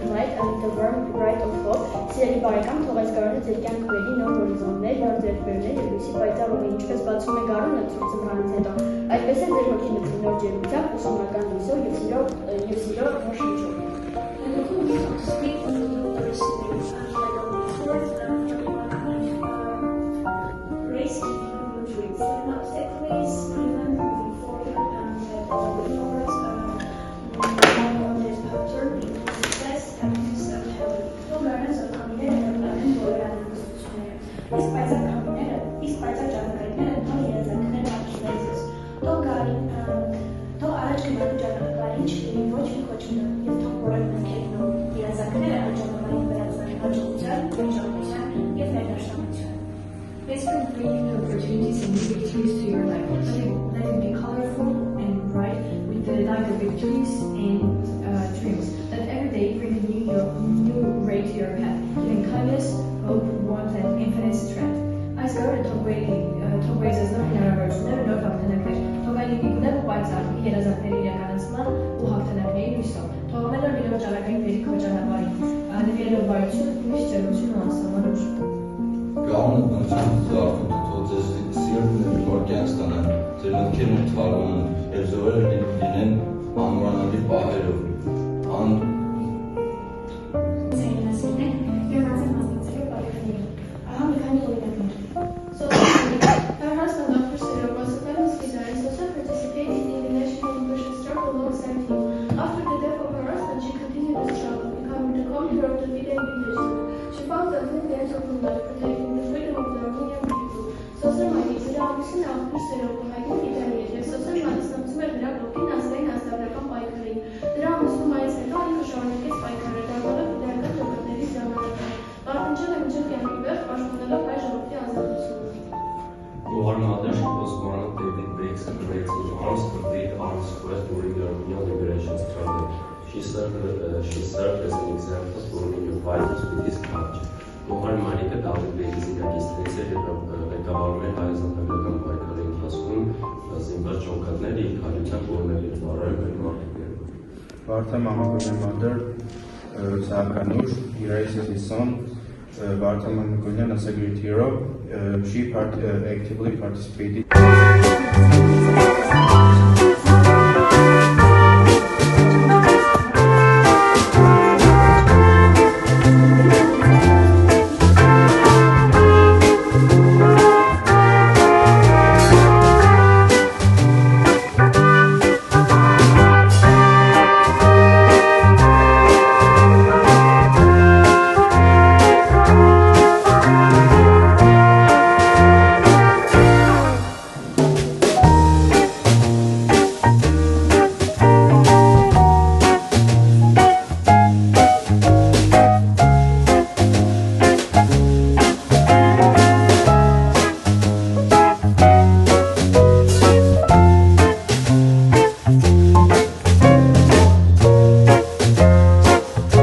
right and the worm right of hope, սիրելի բարեկամ, թող այս գարունը ձեր կյանք բերի նոր հորիզոններ, նոր ձեռքբերումներ եւ լույսի պայծառ ուղի, ինչպես բացում է գարունը ցուրտ ձմռանից հետո, այդպես է ձեր հոգին լցի նոր ջերմությամբ, ուսումնական լույսով եւ սիրո նոր շնչով։ Let's bring new opportunities and new victories to your life. Let it be colorful and bright with the light of victories and dreams. Let every day bring a new ray to your path, giving kindness, hope, warmth, and infinite strength. Այս գարունը թող զազնող հնարավորությունները նոր հաղթանակներ, թող այլևի գունեղ ու պայծառ երազանքների իրականացման ու հաղթանակների լույսով, թող ամեն օր լինող ճառագային վերիք քո ճանապարհին, նվիրելով բարություն, միշտ ջերմություն ու անսահման ուժ։ Գարունը բնության զարդում թող ձեզ սիրտն ու նոր կյանք ստանան, ձեր մտքերն թարմանում եւ զորերը լինեն անմոռանալի պահերով։ After the death of her husband, she continued this struggle, becoming the conqueror of the Vida Indonesia. She fought until the end of her life, protecting the freedom of the Armenian people. Սոսր մայրից իր ամուսինը աղբյուր սերով հայտնի Ֆիդալի էր, և Սոսր մասնակցում էր նրա ողքին ազգային ազգագրական պայքարին։ Դրա ամուսնումից հետո ինքը շարունակեց պայքարը, դառնալով իդեալական ժողովրդների ժամանակներ, պարտանջել է մինչև կյանքի վերջ պաշտպանելով հայ ժողովրդի ազատությունը։ Our mother was one of David Bake's great arms to lead arms quest during the Armenian liberation struggle. She served as an example for Armenian fighters with this courage. Our Marika David Bake's զինագիստներից էր ղեկավարում էր հայ ազատագրական պայքարի ընթացքում զինված ջոկատները իր քաջությամբ օրներ էր վարարել մեր մարդիկները։ Vartam Amagoyan mother, Sakanur, erases his son, Vartam Amagoyan as a great hero. She actively participated.